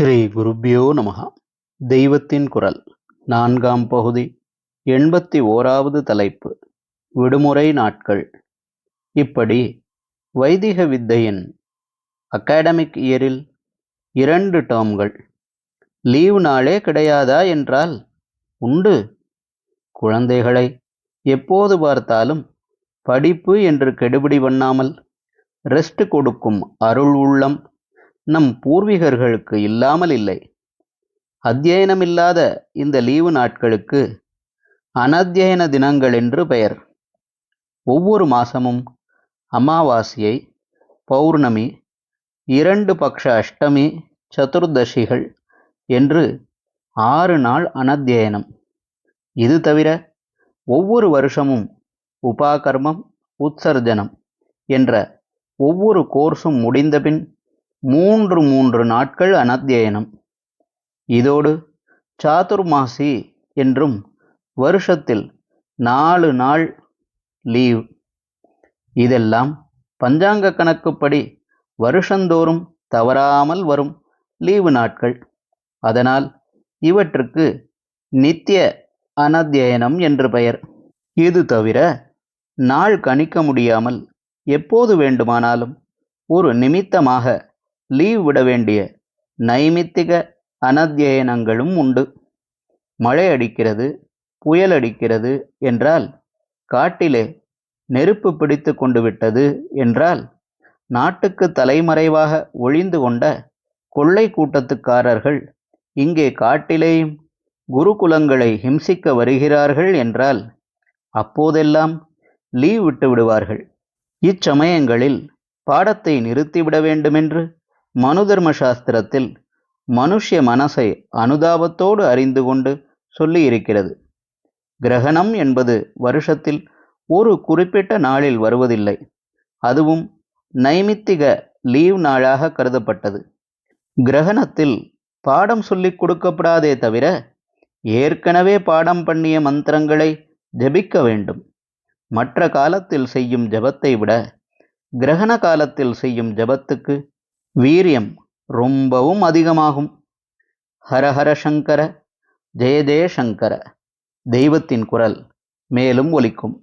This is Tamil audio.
ஸ்ரீ குருப்யோ நமஹ. தெய்வத்தின் குரல் நான்காம் பகுதி 81வது தலைப்பு விடுமுறை நாட்கள். இப்படி வைதிக வித்தையின் அகாடமிக் இயரில் 2 டேர்ம்கள். லீவு நாளே கிடையாதா என்றால் உண்டு. குழந்தைகளை எப்போது பார்த்தாலும் படிப்பு என்று கெடுபிடி பண்ணாமல் ரெஸ்ட் கொடுக்கும் அருள் உள்ளம் நம் பூர்வீகர்களுக்கு இல்லாமல் இல்லை. அத்தியனமில்லாத இந்த லீவு நாட்களுக்கு அனத்தியன தினங்கள் என்று பெயர். ஒவ்வொரு மாசமும் அமாவாசையை, பௌர்ணமி, 2 பக்ஷ அஷ்டமி, சதுர்தசிகள் என்று 6 நாள் அனத்தியனம். இது தவிர ஒவ்வொரு வருஷமும் உபாகர்மம், உத்சர்ஜனம் என்ற ஒவ்வொரு கோர்ஸும் முடிந்தபின் 3 நாட்கள் அனத்தியனம். இதோடு சாதுர்மாசி என்றும் வருஷத்தில் 4 நாள் லீவ். இதெல்லாம் பஞ்சாங்க கணக்குப்படி வருஷந்தோறும் தவறாமல் வரும் லீவு நாட்கள். அதனால் இவற்றுக்கு நித்திய அனத்தியனம் என்று பெயர். இது தவிர நாள் கணிக்க முடியாமல் எப்போது வேண்டுமானாலும் ஒரு நிமித்தமாக லீவ் விட வேண்டிய நைமித்திக அனத்தியனங்களும் உண்டு. மழை அடிக்கிறது, புயல் அடிக்கிறது என்றால், காட்டிலே நெருப்பு பிடித்து கொண்டு விட்டது என்றால், நாட்டுக்கு தலைமறைவாக ஒளிந்து கொண்ட கொள்ளை கூட்டத்துக்காரர்கள் இங்கே காட்டிலேயும் குருகுலங்களை ஹிம்சிக்க வருகிறார்கள் என்றால், அப்போதெல்லாம் லீவ் விட்டு விடுவார்கள். இச்சமயங்களில் பாடத்தை நிறுத்திவிட வேண்டுமென்று மனு தர்ம சாஸ்திரத்தில் மனுஷ்ய மனசை அனுதாபத்தோடு அறிந்து கொண்டு சொல்லியிருக்கிறது. கிரகணம் என்பது வருஷத்தில் ஒரு குறிப்பிட்ட நாளில் வருவதில்லை. அதுவும் நைமித்திக லீவ் நாளாக கருதப்பட்டது. கிரகணத்தில் பாடம் சொல்லிக் கொடுக்கப்படாதே தவிர ஏற்கனவே பாடம் பண்ணிய மந்திரங்களை ஜபிக்க வேண்டும். மற்ற காலத்தில் செய்யும் ஜபத்தை விட கிரகண காலத்தில் செய்யும் ஜபத்துக்கு வீரியம் ரொம்பவும் அதிகமாகும். ஹரஹர சங்கர, ஜெய ஜெய சங்கர. தெய்வத்தின் குரல் மேலும் ஒலிக்கும்.